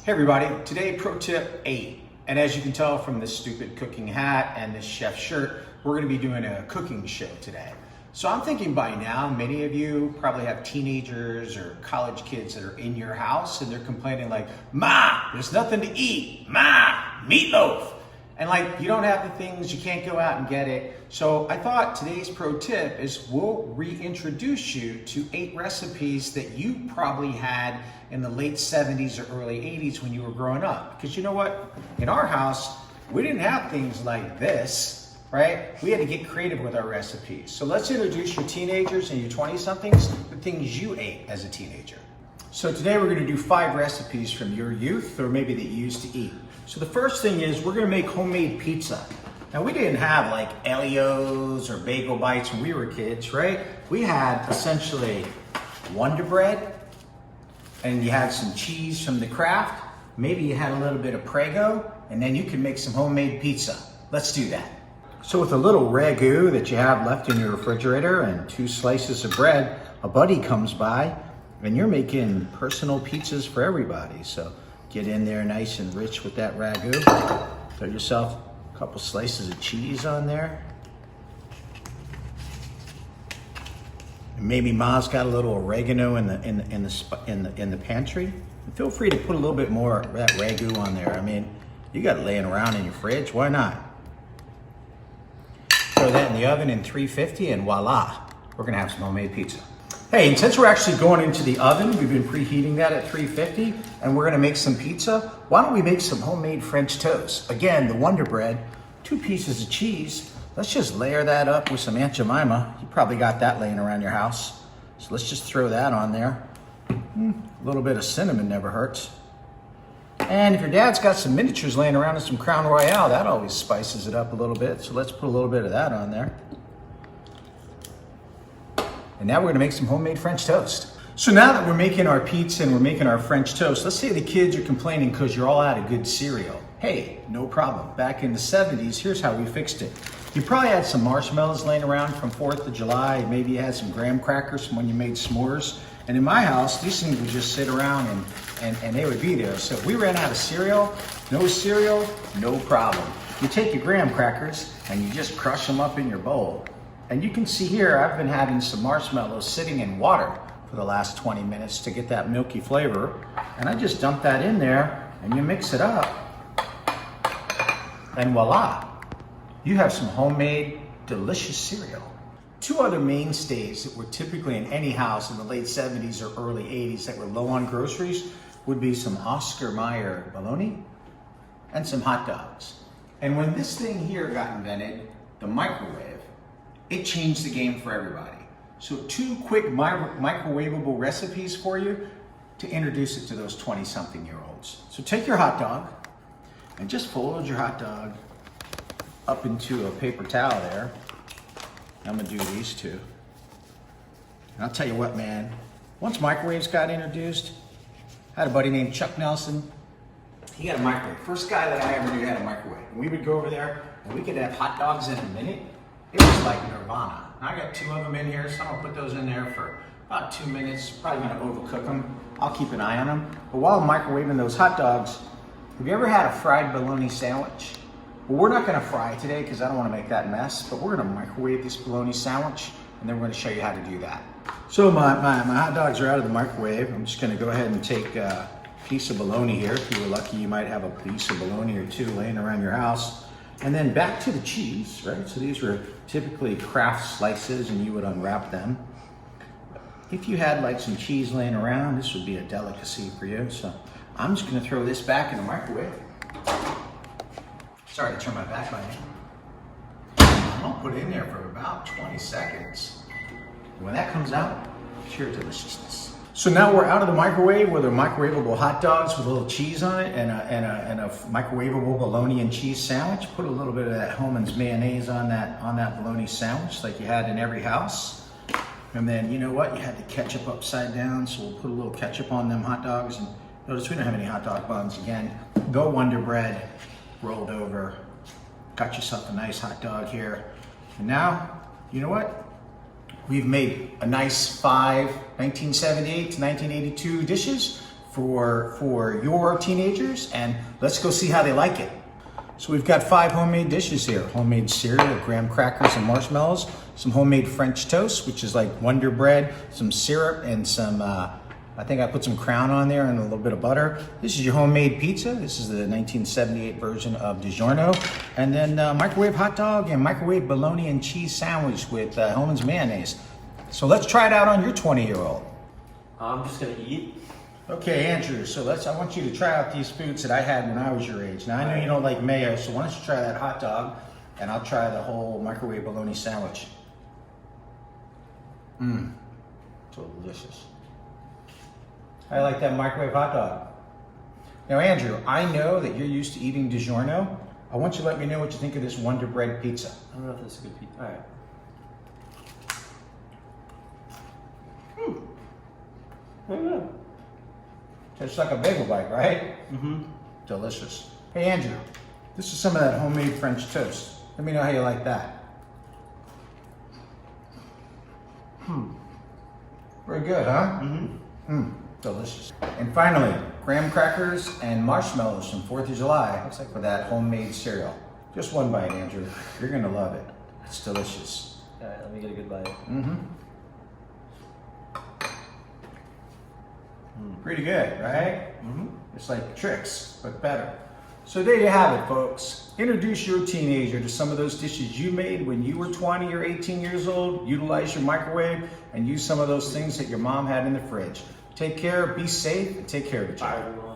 Hey everybody, today pro tip 8. And as you can tell from this stupid cooking hat and this chef shirt, we're gonna be doing a cooking show today. So I'm thinking by now, many of you probably have teenagers or college kids that are in your house and they're complaining like, "Ma, there's nothing to eat. Ma, meatloaf." And like, you don't have the things, you can't go out and get it. So I thought today's pro tip is we'll reintroduce you to 8 recipes that you probably had in the late 70s or early 80s when you were growing up. Because you know what? In our house, we didn't have things like this, right? We had to get creative with our recipes. So let's introduce your teenagers and your 20-somethings, the things you ate as a teenager. So today we're gonna do 5 recipes from your youth or maybe that you used to eat. So the first thing is we're gonna make homemade pizza. Now we didn't have like Elio's or Bagel Bites when we were kids, right? We had essentially Wonder Bread, and you had some cheese from the Kraft. Maybe you had a little bit of Prego, and then you can make some homemade pizza. Let's do that. So with a little ragu that you have left in your refrigerator and 2 slices of bread, a buddy comes by and you're making personal pizzas for everybody. So get in there nice and rich with that ragu. Throw yourself a couple slices of cheese on there. And maybe Ma's got a little oregano in the pantry. And feel free to put a little bit more of that ragu on there. I mean, you got it laying around in your fridge. Why not? Throw that in the oven in 350 and voila, we're gonna have some homemade pizza. Hey, and since we're actually going into the oven, we've been preheating that at 350, and we're gonna make some pizza, why don't we make some homemade French toast? Again, the Wonder Bread, 2 pieces of cheese. Let's just layer that up with some Aunt Jemima. You probably got that laying around your house. So let's just throw that on there. A little bit of cinnamon never hurts. And if your dad's got some miniatures laying around and some Crown Royale, that always spices it up a little bit. So let's put a little bit of that on there. And now we're gonna make some homemade French toast. So now that we're making our pizza and we're making our French toast, let's say the kids are complaining because you're all out of good cereal. Hey, no problem. Back in the 70s, here's how we fixed it. You probably had some marshmallows laying around from 4th of July. Maybe you had some graham crackers from when you made s'mores. And in my house, these things would just sit around and they would be there. So if we ran out of cereal, no problem. You take your graham crackers and you just crush them up in your bowl. And you can see here, I've been having some marshmallows sitting in water for the last 20 minutes to get that milky flavor. And I just dump that in there and you mix it up. And voila, you have some homemade, delicious cereal. 2 other mainstays that were typically in any house in the late 70s or early 80s that were low on groceries would be some Oscar Mayer bologna and some hot dogs. And when this thing here got invented, the microwave, it changed the game for everybody. So 2 quick microwavable recipes for you to introduce it to those 20-something-year-olds. So take your hot dog and just fold your hot dog up into a paper towel there. I'm gonna do these 2. And I'll tell you what, man, once microwaves got introduced, I had a buddy named Chuck Nelson. He had a microwave. First guy that I ever knew had a microwave. And we would go over there and we could have hot dogs in a minute. It was like nirvana. And I got 2 of them in here, so I'm gonna put those in there for about 2 minutes. Probably gonna overcook them. I'll keep an eye on them. But while I'm microwaving those hot dogs, have you ever had a fried bologna sandwich? Well, we're not gonna fry today because I don't wanna make that mess, but we're gonna microwave this bologna sandwich and then we're gonna show you how to do that. So my hot dogs are out of the microwave. I'm just gonna go ahead and take a piece of bologna here. If you were lucky, you might have a piece of bologna or 2 laying around your house. And then back to the cheese, right? So these were typically Kraft slices and you would unwrap them. If you had like some cheese laying around, this would be a delicacy for you. So I'm just gonna throw this back in the microwave. Sorry to turn my back on you. I'm gonna put it in there for about 20 seconds. When that comes out, pure deliciousness. So now we're out of the microwave with our microwavable hot dogs with a little cheese on it and a microwavable bologna and cheese sandwich. Put a little bit of that Hellmann's mayonnaise on that bologna sandwich like you had in every house. And then, you know what? You had the ketchup upside down, so we'll put a little ketchup on them hot dogs. And notice we don't have any hot dog buns. Again, go Wonder Bread, rolled over. Got yourself a nice hot dog here. And now, you know what? We've made a nice 5 1978 to 1982 dishes for your teenagers, and let's go see how they like it. So we've got 5 homemade dishes here. Homemade cereal, graham crackers and marshmallows, some homemade French toast, which is like Wonder Bread, some syrup, and some, I think I put some Crown on there and a little bit of butter. This is your homemade pizza. This is the 1978 version of DiGiorno. And then microwave hot dog and microwave bologna and cheese sandwich with Hellmann's mayonnaise. So let's try it out on your 20-year-old. I'm just gonna eat. Okay, Andrew, so I want you to try out these foods that I had when I was your age. Now, I know you don't like mayo, so why don't you try that hot dog, and I'll try the whole microwave bologna sandwich. Mmm, delicious. I like that microwave hot dog. Now, Andrew, I know that you're used to eating DiGiorno. I want you to let me know what you think of this Wonder Bread pizza. I don't know if this is a good pizza. All right. Mm. Tastes like a bagel bite, right? Mm-hmm. Delicious. Hey, Andrew, this is some of that homemade French toast. Let me know how you like that. Very good, huh? Mm-hmm. Delicious. And finally, graham crackers and marshmallows from 4th of July. Looks like for that homemade cereal. Just one bite, Andrew. You're gonna love it. It's delicious. All right, let me get a good bite. Pretty good, right? Mm-hmm. It's like tricks, but better. So there you have it, folks. Introduce your teenager to some of those dishes you made when you were 20 or 18 years old. Utilize your microwave and use some of those things that your mom had in the fridge. Take care, be safe, and take care of each other. Bye, everyone.